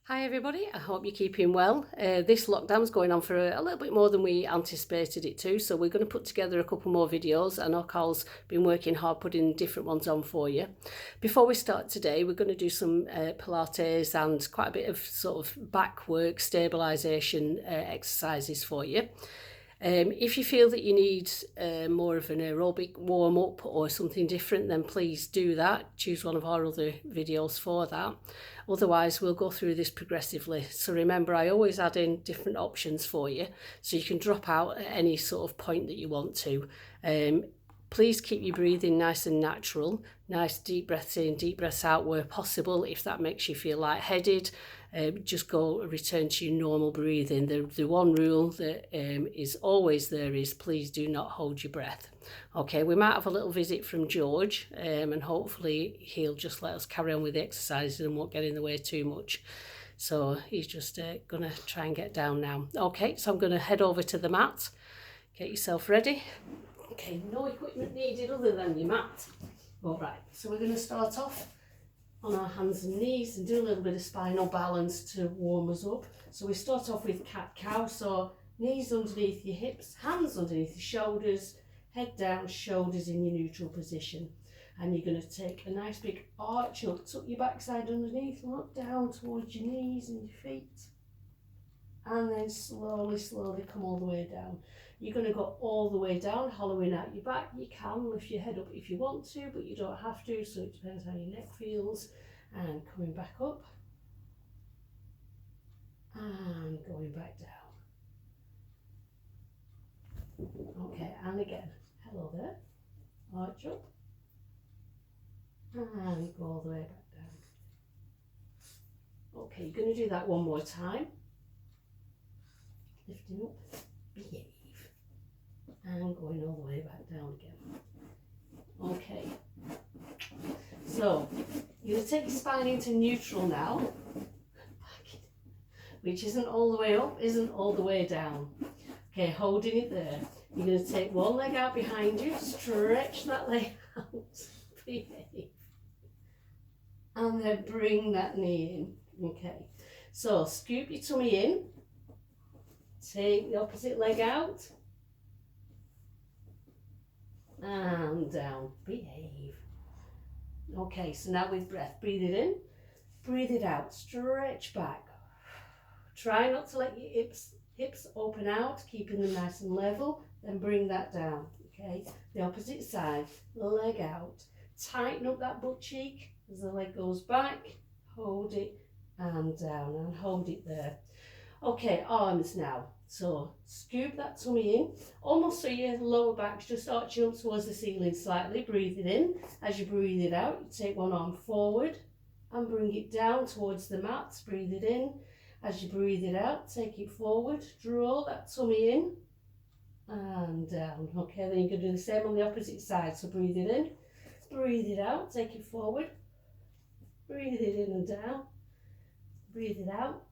Hi everybody, I hope you're keeping well. This lockdown's going on for a little bit more than we anticipated it to, so we're going to put together a couple more videos. I know Carl's been working hard putting different ones on for you. Before we start today, we're going to do some Pilates and quite a bit of sort of back work stabilisation exercises for you. If you feel that you need more of an aerobic warm-up or something different, then please do that. Choose one of our other videos for that. Otherwise, we'll go through this progressively. So remember, I always add in different options for you, so you can drop out at any sort of point that you want to. Please keep your breathing nice and natural. Nice deep breaths in, deep breaths out where possible. If that makes you feel lightheaded, just return to your normal breathing. The one rule that is always there is please do not hold your breath. Okay, we might have a little visit from George, and hopefully he'll just let us carry on with the exercises and won't get in the way too much. So he's just gonna try and get down now. Okay, so I'm gonna head over to the mat. Get yourself ready. Okay, no equipment needed other than your mat. All right, so we're going to start off on our hands and knees and do a little bit of spinal balance to warm us up. So we start off with cat-cow, so knees underneath your hips, hands underneath your shoulders, head down, shoulders in your neutral position. And you're going to take a nice big arch up, tuck your backside underneath, look down towards your knees and your feet. And then slowly come all the way down. You're going to go all the way down, hollowing out your back. You can lift your head up if you want to, but you don't have to, so it depends how your neck feels. And coming back up. And going back down. Okay, and again. Hello there. Arch up. And go all the way back down. Okay, you're going to do that one more time. Lifting up, behave, and going all the way back down again. Okay, so you're going to take your spine into neutral now, which isn't all the way up, isn't all the way down. Okay, holding it there. You're going to take one leg out behind you, stretch that leg out, behave, and then bring that knee in. Okay, so scoop your tummy in. Take the opposite leg out and down, behave. Okay, so now with breath, breathe it in, breathe it out, stretch back. Try not to let your hips open out, keeping them nice and level, then bring that down, okay? The opposite side, leg out, tighten up that butt cheek as the leg goes back, hold it and down and hold it there. Okay, arms now. So scoop that tummy in, almost so your lower back's just arching up towards the ceiling slightly. Breathe it in. As you breathe it out, you take one arm forward and bring it down towards the mat. Breathe it in. As you breathe it out, take it forward. Draw that tummy in and down. Okay, then you can do the same on the opposite side. So breathe it in, breathe it out, take it forward. Breathe it in and down. Breathe it out.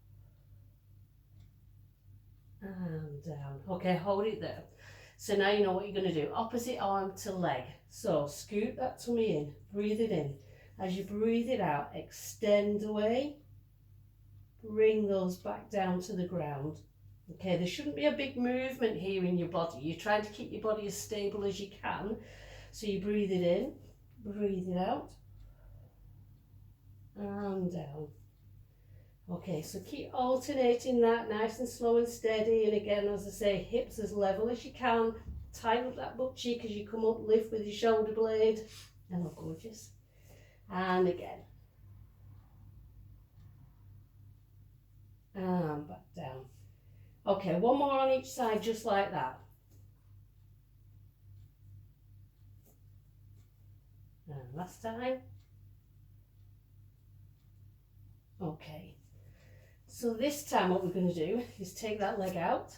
And down. Okay, hold it there. So now you know what you're going to do. Opposite arm to leg. So scoop that tummy in, breathe it in. As you breathe it out, extend away. Bring those back down to the ground. Okay, there shouldn't be a big movement here in your body. You're trying to keep your body as stable as you can. So you breathe it in, breathe it out, and down. Okay, so keep alternating that nice and slow and steady. And again, as I say, hips as level as you can. Tighten up that butt cheek as you come up, lift with your shoulder blade. And look gorgeous. And again. And back down. Okay, one more on each side, just like that. And last time. Okay. So this time what we're going to do is take that leg out,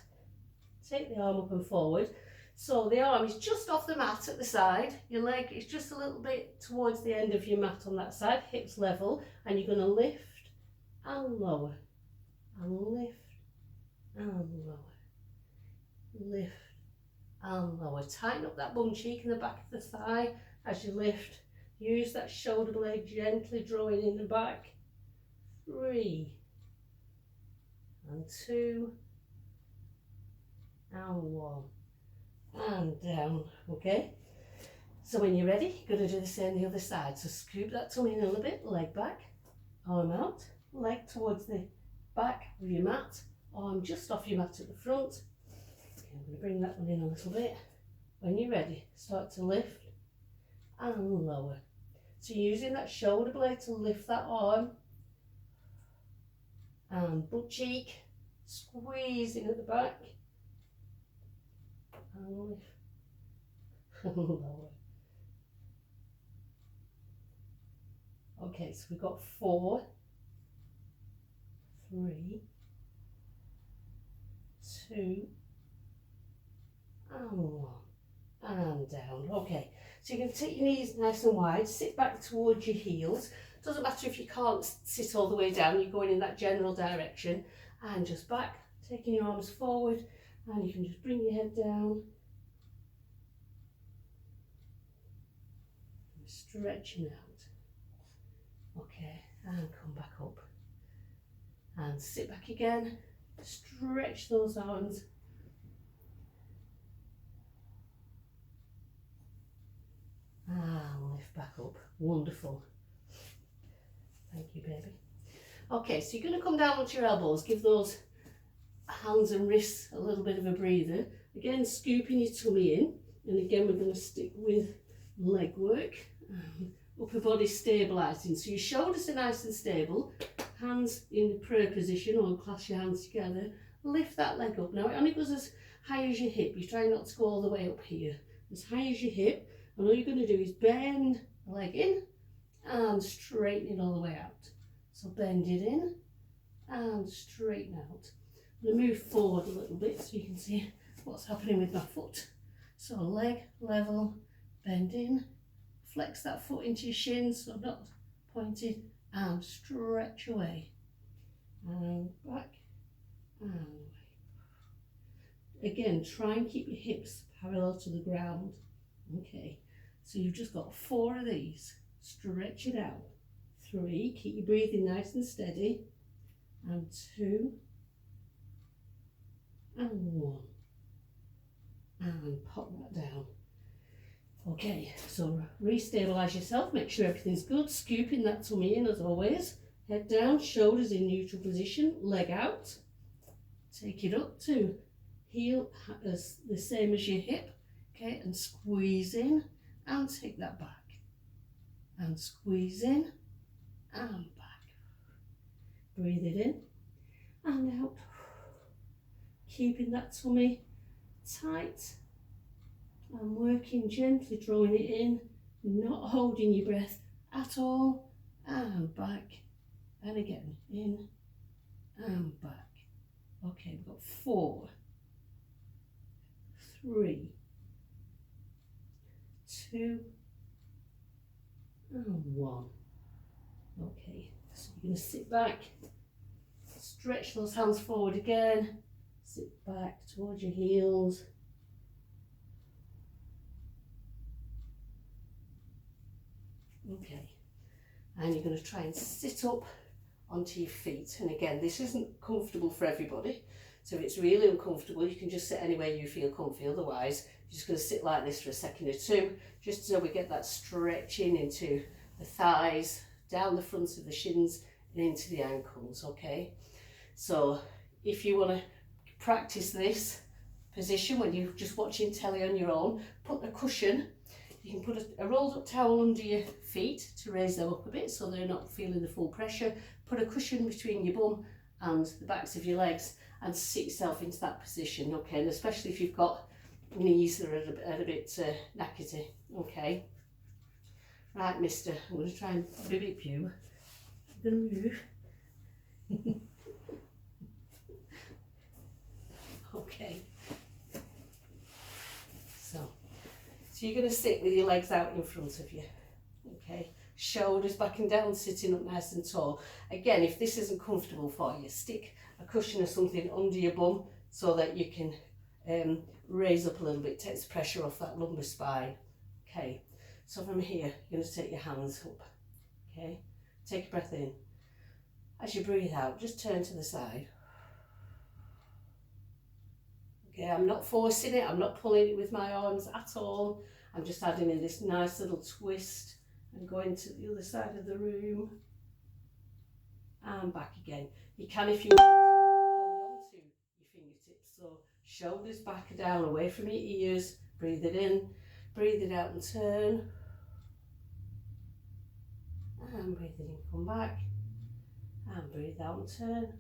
take the arm up and forward. So the arm is just off the mat at the side, your leg is just a little bit towards the end of your mat on that side, hips level, and you're going to lift and lower, and lift and lower, lift and lower. Tighten up that bum cheek in the back of the thigh as you lift. Use that shoulder blade gently drawing in the back. 3, and 2, and 1, and down. Okay, so when you're ready, you're going to do the same the other side. So scoop that tummy in a little bit, leg back, arm out, leg towards the back of your mat, arm just off your mat at the front. Okay, I'm going to bring that one in a little bit. When you're ready, start to lift and lower. So you're using that shoulder blade to lift that arm, and butt cheek, squeezing at the back, and lift and lower. Okay, so we've got 4, 3, 2, and 1, and down. Okay, so you can take your knees nice and wide, sit back towards your heels. Doesn't matter if you can't sit all the way down, you're going in that general direction, and just back, taking your arms forward, and you can just bring your head down, stretching out. Okay, and come back up, and sit back again, stretch those arms, and lift back up. Wonderful. Thank you, baby. Okay, so you're going to come down onto your elbows, give those hands and wrists a little bit of a breather. Again, scooping your tummy in, and again we're going to stick with leg work, upper body stabilising. So your shoulders are nice and stable, hands in the prayer position, or clasp your hands together, lift that leg up. Now it only goes as high as your hip, you try not to go all the way up here, as high as your hip, and all you're going to do is bend the leg in and straighten it all the way out. So bend it in and straighten out. I'm going to move forward a little bit so you can see what's happening with my foot. So leg level, bend in, flex that foot into your shins so not pointed, and stretch away. And back and away. Again, try and keep your hips parallel to the ground. Okay, so you've just got 4 of these. Stretch it out. 3, keep your breathing nice and steady, and 2, and 1, and pop that down. Okay, so re-stabilise yourself, make sure everything's good, scooping that tummy in as always, head down, shoulders in neutral position, leg out, take it up to heel as the same as your hip, okay, and squeeze in, and take that back, and squeeze in, and back. Breathe it in and out, keeping that tummy tight and working gently, drawing it in, not holding your breath at all, and back, and again, in and back. Okay, we've got 4, 3, 2, and 1. Okay, so you're going to sit back, stretch those hands forward again, sit back towards your heels. Okay, and you're going to try and sit up onto your feet. And again, this isn't comfortable for everybody, so if it's really uncomfortable, you can just sit anywhere you feel comfy. Otherwise, you're just going to sit like this for a second or two, just so we get that stretching into the thighs, down the fronts of the shins, and into the ankles. Okay, so if you want to practice this position when you're just watching telly on your own, put a cushion. You can put a rolled up towel under your feet to raise them up a bit so they're not feeling the full pressure. Put a cushion between your bum and the backs of your legs and sit yourself into that position, okay? And especially if you've got knees that are a bit knackety, okay? Right, mister, I'm going to try and bibip you. I'm going to move. Okay. So you're going to sit with your legs out in front of you, okay? Shoulders back and down, sitting up nice and tall. Again, if this isn't comfortable for you, stick a cushion or something under your bum so that you can raise up a little bit, takes the pressure off that lumbar spine. Okay, so from here, you're going to take your hands up, okay? Take a breath in. As you breathe out, just turn to the side. Okay, I'm not forcing it, I'm not pulling it with my arms at all. I'm just adding in this nice little twist and going to the other side of the room and back again. You can, if you want to, hold on to your fingertips. So shoulders back down, away from your ears. Breathe it in, breathe it out and turn. And breathe it in, come back. And breathe out and turn.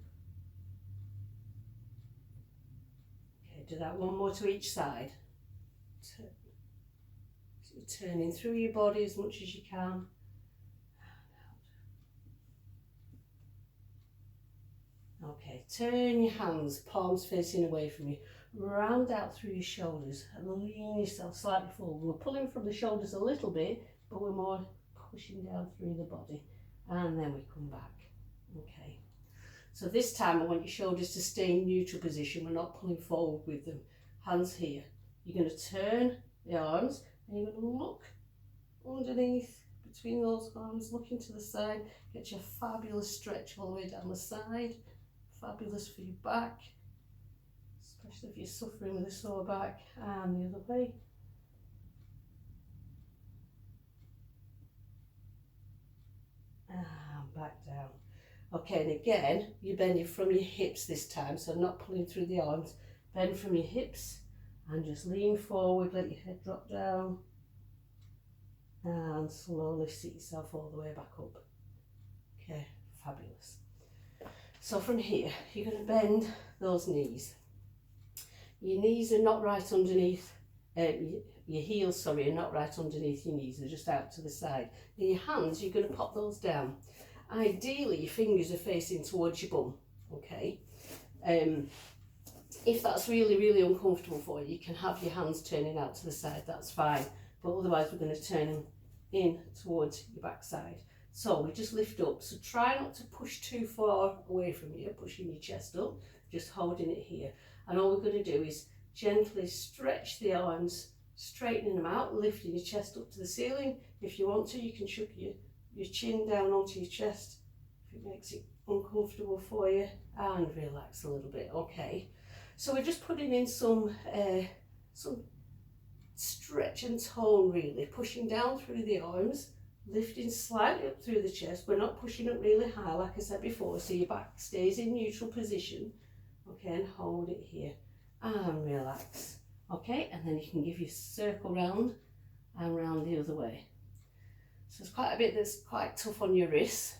Okay, do that one more to each side. Turn. So you're turning through your body as much as you can. Okay, turn your hands, palms facing away from you. Round out through your shoulders and lean yourself slightly forward. We're pulling from the shoulders a little bit, but we're more pushing down through the body. And then we come back. Okay. So this time I want your shoulders to stay in neutral position. We're not pulling forward with them. Hands here. You're going to turn the arms and you're going to look underneath between those arms, looking to the side. Get your fabulous stretch all the way down the side. Fabulous for your back, especially if you're suffering with a sore back, and the other way. And back down. Okay, and again, you're bending from your hips this time, so not pulling through the arms. Bend from your hips and just lean forward, let your head drop down, and slowly sit yourself all the way back up. Okay, fabulous. So from here, you're going to bend those knees. Your knees are not right underneath, your heels, sorry, are not right underneath your knees, they're just out to the side. And your hands, you're going to pop those down. Ideally, your fingers are facing towards your bum, okay? If that's really, really uncomfortable for you, you can have your hands turning out to the side, that's fine. But otherwise, we're going to turn them in towards your backside. So we just lift up. So try not to push too far away from you, pushing your chest up, just holding it here. And all we're going to do is gently stretch the arms, straightening them out, lifting your chest up to the ceiling. If you want to, you can chuck your chin down onto your chest if it makes it uncomfortable for you, and relax a little bit. Okay. So we're just putting in some stretch and tone, really, pushing down through the arms, lifting slightly up through the chest. We're not pushing up really high, like I said before, so your back stays in neutral position. Okay, and hold it here and relax. Okay, and then you can give your circle round and round the other way. So it's quite a bit that's quite tough on your wrists.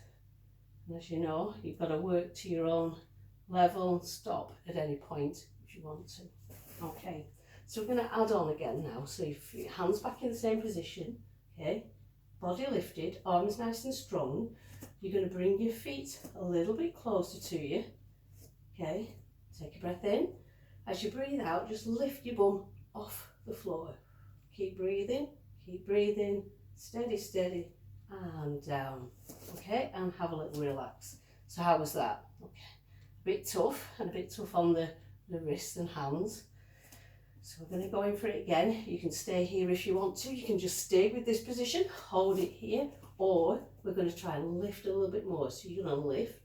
And as you know, you've got to work to your own level, stop at any point if you want to. Okay, so we're going to add on again now. So if your hands back in the same position, okay, body lifted, arms nice and strong. You're going to bring your feet a little bit closer to you. Okay, take a breath in. As you breathe out, just lift your bum off the floor. Keep breathing, steady, steady, and down. Okay, and have a little relax. So how was that? Okay, a bit tough, and a bit tough on the wrists and hands. So we're going to go in for it again. You can stay here if you want to. You can just stay with this position, hold it here, or we're going to try and lift a little bit more. So you're going to lift.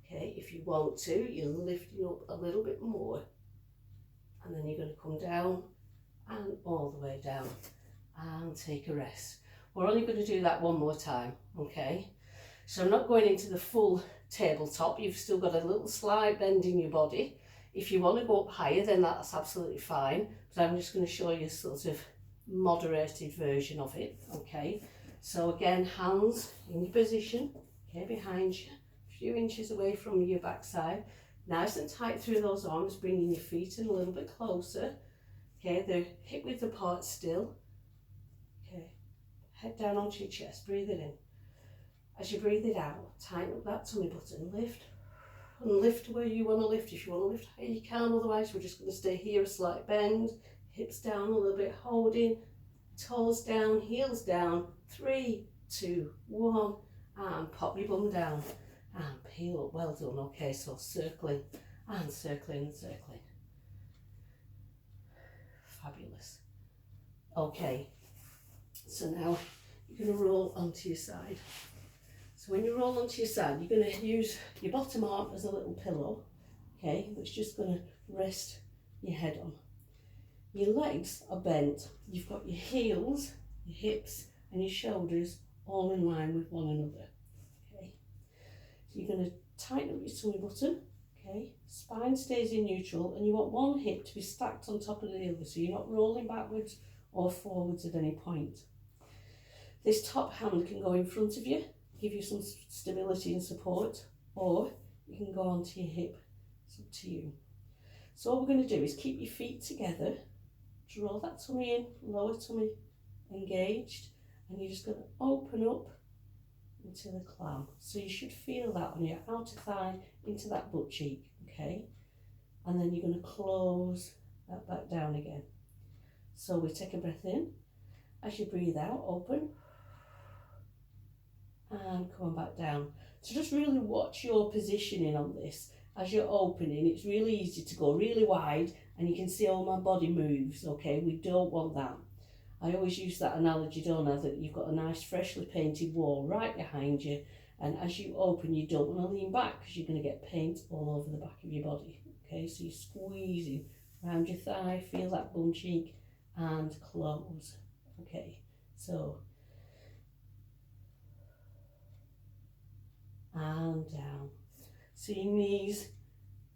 Okay, if you want to, you're lifting up a little bit more. And then you're going to come down and all the way down and take a rest. We're only going to do that one more time, okay? So I'm not going into the full tabletop. You've still got a little slight bend in your body. If you want to go up higher, then that's absolutely fine. But I'm just going to show you a sort of moderated version of it, okay? So again, hands in your position, okay, behind you, a few inches away from your backside. Nice and tight through those arms, bringing your feet in a little bit closer. Okay, they're hip width apart still. Okay, head down onto your chest, breathe it in. As you breathe it out, tighten up that tummy button, lift. And lift to where you want to lift. If you want to lift higher, you can. Otherwise, we're just going to stay here, a slight bend. Hips down a little bit, holding. Toes down, heels down. 3, 2, 1. And pop your bum down. And peel up. Well done. Okay, so circling and circling and circling. Fabulous. Okay, so now you're going to roll onto your side. So when you roll onto your side, you're going to use your bottom arm as a little pillow, okay, which is just going to rest your head on. Your legs are bent. You've got your heels, your hips and your shoulders all in line with one another. Okay, so you're going to tighten up your tummy button. Okay, spine stays in neutral and you want one hip to be stacked on top of the other, so you're not rolling backwards or forwards at any point. This top hand can go in front of you, give you some stability and support, or you can go onto your hip. It's up to you. So all we're going to do is keep your feet together, draw that tummy in, lower tummy engaged, and you're just going to open up into the clam. So you should feel that on your outer thigh into that butt cheek, okay? And then you're going to close that back down again. So we take a breath in. As you breathe out, open. And coming back down. So just really watch your positioning on this. As you're opening, it's really easy to go really wide and you can see all my body moves, okay? We don't want that. I always use that analogy, don't I, that you've got a nice freshly painted wall right behind you, and as you open you don't want to lean back because you're going to get paint all over the back of your body, okay? So you're squeezing around your thigh, feel that bum cheek and close, okay? So and down. So your knees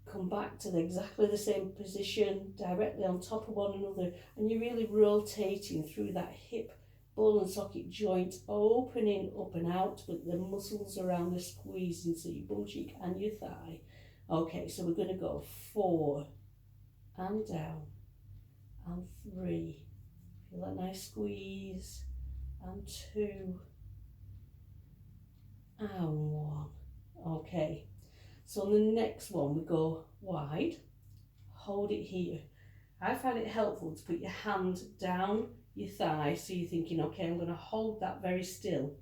come back to exactly the same position, directly on top of one another, and you're really rotating through that hip, ball and socket joint, opening up and out, but the muscles around are squeezing, so your bum cheek and your thigh. Okay, so we're going to go 4 and down, and 3, feel that nice squeeze, and 2, and 1. Okay, so on the next one we go wide, hold it here. I find it helpful to put your hand down your thigh, so you're thinking, okay, I'm going to hold that very still,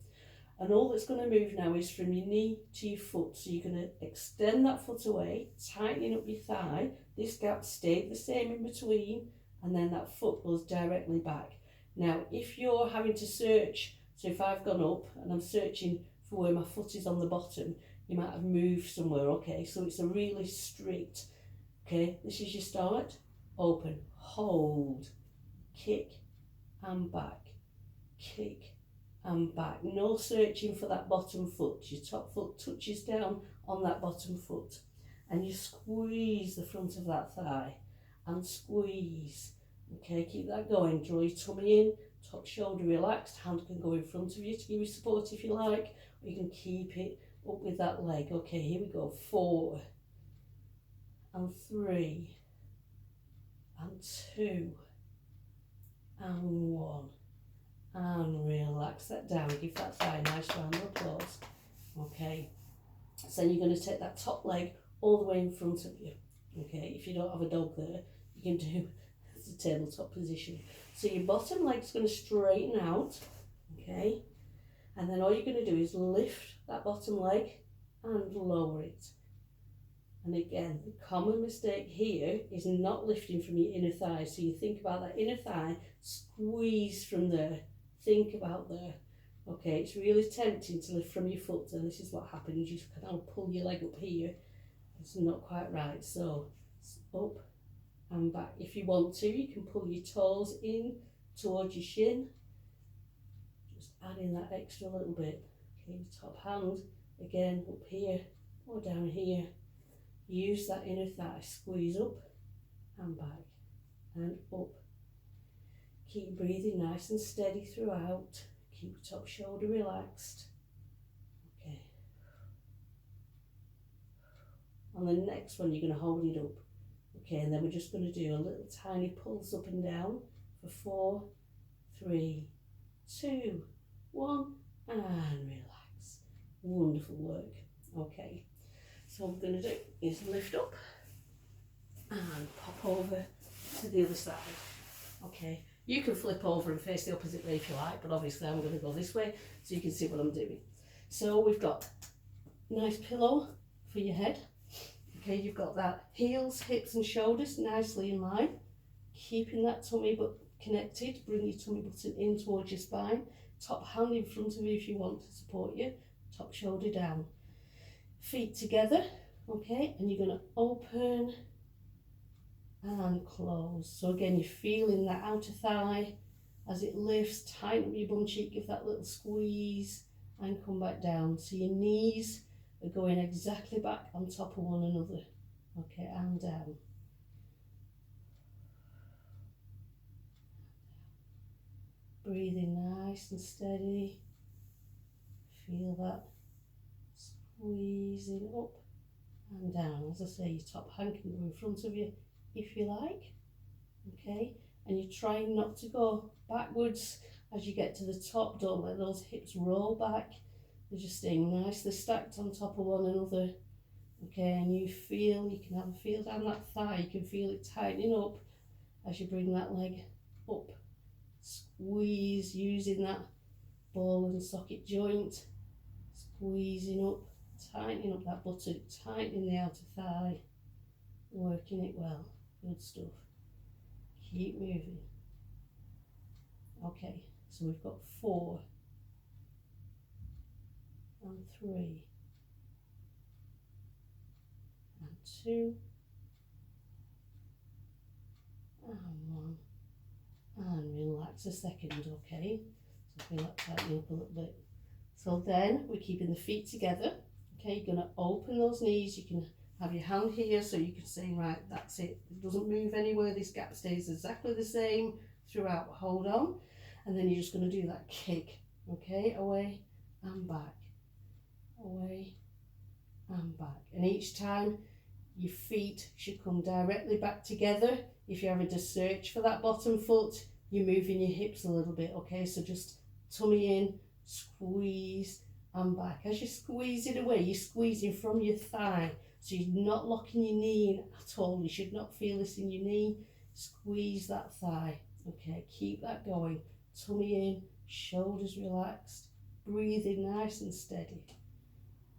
and all that's going to move now is from your knee to your foot. So you're going to extend that foot away, tightening up your thigh. This gap stayed the same in between, and then that foot goes directly back. Now if you're having to search, so if I've gone up and I'm searching for where my foot is on the bottom, you might have moved somewhere, okay? So it's a really strict, okay, this is your start, open, hold, kick and back, kick and back. No searching for that bottom foot. Your top foot touches down on that bottom foot and you squeeze the front of that thigh and squeeze. Okay, keep that going. Draw your tummy in, top shoulder relaxed, hand can go in front of you to give you support if you like, or you can keep it up with that leg. Okay, here we go. 4 and 3 and 2 and 1. And relax that down, give that thigh a nice round of applause. Okay, so then you're going to take that top leg all the way in front of you. Okay, if you don't have a dog there, you can do the tabletop position. So your bottom leg's going to straighten out, okay, and then all you're going to do is lift that bottom leg and lower it. And again, the common mistake here is not lifting from your inner thigh. So you think about that inner thigh, squeeze from there. Think about there. Okay, it's really tempting to lift from your foot, and this is what happens. You can now pull your leg up here. It's not quite right. So it's up and back. If you want to, you can pull your toes in towards your shin. Just adding that extra little bit. Okay, top hand again up here or down here. Use that inner thigh, squeeze up and back and up. Keep breathing nice and steady throughout. Keep top shoulder relaxed. Okay. On the next one, you're going to hold it up. Okay, and then we're just going to do a little tiny pulse up and down for 4, 3, 2, 1, and relax. Wonderful work. Okay, so what we're going to do is lift up and pop over to the other side. Okay, you can flip over and face the opposite way if you like, but obviously I'm going to go this way so you can see what I'm doing. So we've got a nice pillow for your head. Okay, you've got that heels, hips and shoulders nicely in line. Keeping that tummy but connected, bring your tummy button in towards your spine. Top hand in front of you if you want to support you. Top shoulder down. Feet together, okay, and you're going to open and close. So again, you're feeling that outer thigh as it lifts. Tighten up your bum cheek, give that little squeeze and come back down. So your knees are going exactly back on top of one another. Okay, and down. Breathing nice and steady. Feel that squeezing up and down. As I say, your top hand can go in front of you if you like. Okay, and you're trying not to go backwards as you get to the top. Don't let those hips roll back. They're just staying nicely stacked on top of one another. Okay, and you can have a feel down that thigh. You can feel it tightening up as you bring that leg up. Squeeze using that ball and socket joint. Squeezing up, tightening up that buttock, tightening the outer thigh. Working it well. Good stuff. Keep moving. Okay, so we've got 4 and 3 and 2 and 1 and relax a second. Okay, so feel that tightening up a little bit. So then we're keeping the feet together. Okay, you're going to open those knees. You can have your hand here so you can say, right, that's it. It doesn't move anywhere. This gap stays exactly the same throughout. Hold on. And then you're just going to do that kick. Okay, away and back. Away and back. And each time your feet should come directly back together. If you're having to search for that bottom foot, you're moving your hips a little bit. Okay, so just tummy in, squeeze and back. As you squeeze it away, you're squeezing from your thigh. So you're not locking your knee in at all. You should not feel this in your knee. Squeeze that thigh. Okay, keep that going. Tummy in, shoulders relaxed. Breathing nice and steady.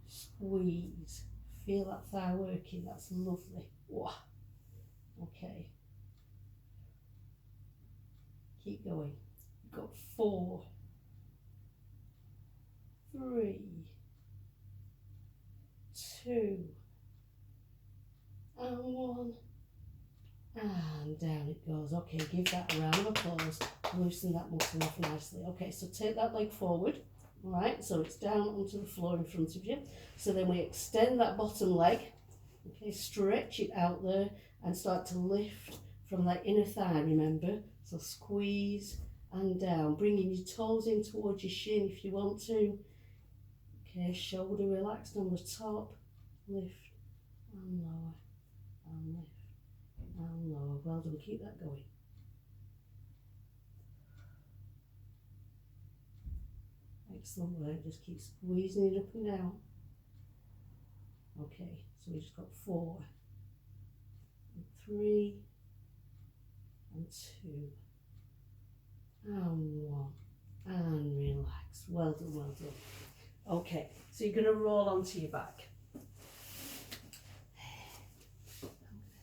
Squeeze. Feel that thigh working. That's lovely. Wow. Okay. Keep going. You've got 4, 3, 2, and 1, and down it goes. Okay, give that a round of applause. Loosen that muscle off nicely. Okay, so take that leg forward. All right, so it's down onto the floor in front of you. So then we extend that bottom leg. Okay, stretch it out there and start to lift from that inner thigh, remember? So squeeze and down, bringing your toes in towards your shin if you want to. Okay, shoulder relaxed on the top. Lift and lower and lift and lower. Well done, keep that going. Excellent work, just keep squeezing it up and down. Okay, so we just got 4 and 3 and 2 and 1 and relax. Well done, well done. Okay, so you're going to roll onto your back. I'm going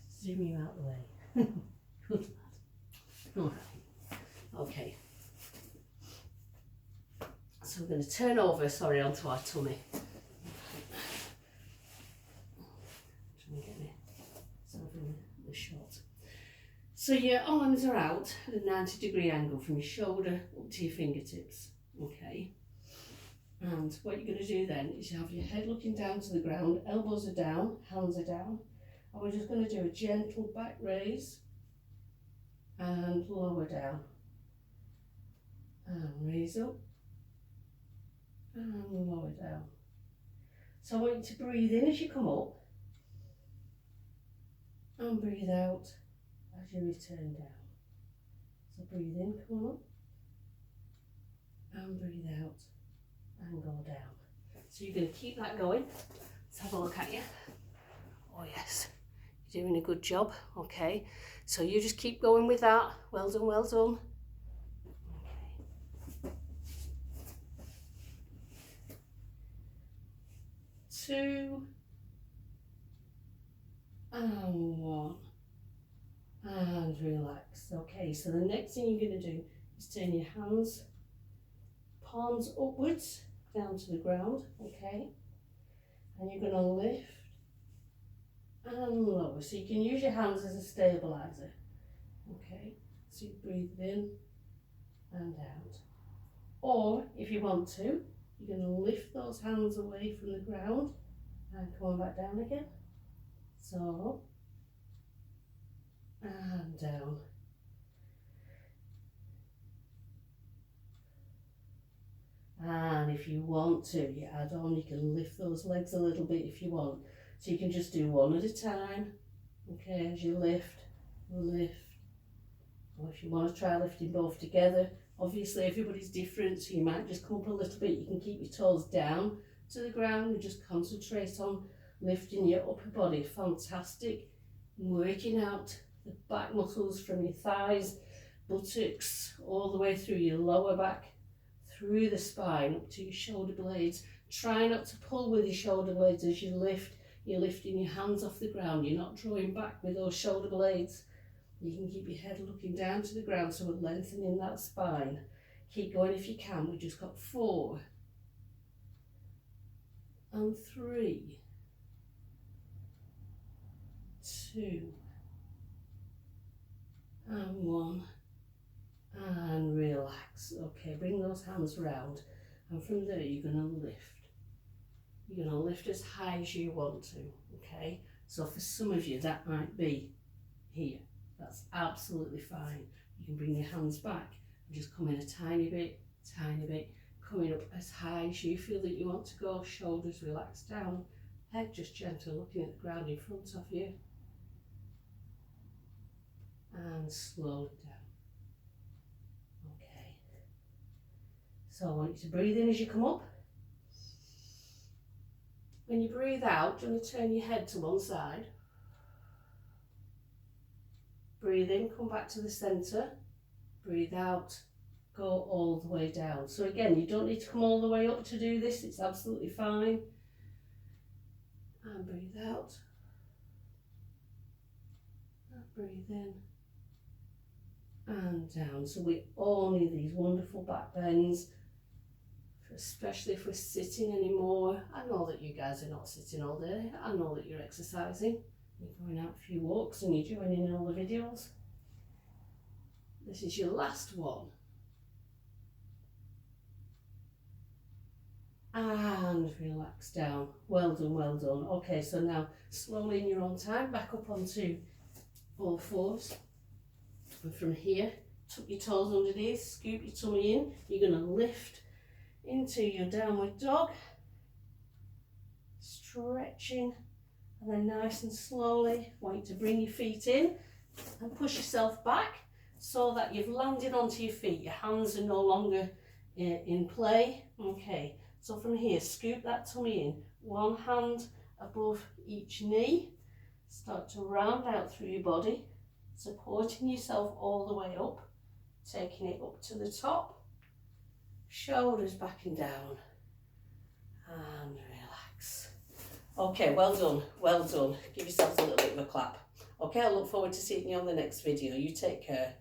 to zoom you out the way. Good lad. All right. Okay. So we're going to turn over, onto our tummy. Trying to get myself in the shot. So your arms are out at a 90-degree angle from your shoulder up to your fingertips. Okay. And what you're going to do then is you have your head looking down to the ground, elbows are down, hands are down, and we're just going to do a gentle back raise and lower down and raise up and lower down. So I want you to breathe in as you come up and breathe out as you return down. So breathe in, come up, and breathe out and go down. So you're going to keep that going. Let's have a look at you. Oh yes, you're doing a good job. Okay, so you just keep going with that. Well done, well done. Okay. 2 and 1 and relax. Okay, so the next thing you're going to do is turn your hands, palms upwards down to the ground. Okay, and you're going to lift and lower. So you can use your hands as a stabilizer. Okay, so you breathe in and out. Or if you want to, you're going to lift those hands away from the ground and come back down again. So, and down. And if you want to, you add on, you can lift those legs a little bit if you want. So you can just do one at a time. Okay, as you lift, lift. Or if you want to try lifting both together, obviously everybody's different, so you might just come up a little bit. You can keep your toes down to the ground and just concentrate on lifting your upper body. Fantastic. Working out the back muscles from your thighs, buttocks, all the way through your lower back, through the spine, up to your shoulder blades. Try not to pull with your shoulder blades as you lift. You're lifting your hands off the ground. You're not drawing back with those shoulder blades. You can keep your head looking down to the ground, so we're lengthening that spine. Keep going if you can. We've just got 4 and 3, 2 and 1, and relax. Okay, bring those hands round, and from there you're going to lift. You're going to lift as high as you want to. Okay, so for some of you that might be here. That's absolutely fine. You can bring your hands back and just come in a tiny bit, coming up as high as you feel that you want to go. Shoulders relaxed down, head just gentle, looking at the ground in front of you. And slow it down. Okay. So I want you to breathe in as you come up. When you breathe out, do you want to turn your head to one side? Breathe in, come back to the centre. Breathe out, go all the way down. So again, you don't need to come all the way up to do this, it's absolutely fine. And breathe out. And breathe in. And down. So we all need these wonderful back bends, especially if we're sitting anymore. I know that you guys are not sitting all day. I know that you're exercising. You're going out for a few walks and you're joining in all the videos. This is your last one. And relax down. Well done, well done. Okay, so now slowly in your own time, back up onto all fours. And from here, tuck your toes underneath, scoop your tummy in. You're going to lift into your downward dog. Stretching. And then nice and slowly, I want you to bring your feet in and push yourself back so that you've landed onto your feet. Your hands are no longer in play. Okay, so from here, scoop that tummy in. One hand above each knee. Start to round out through your body, supporting yourself all the way up, taking it up to the top. Shoulders back and down. And relax. Okay, well done, well done. Give yourself a little bit of a clap. Okay, I look forward to seeing you on the next video. You take care.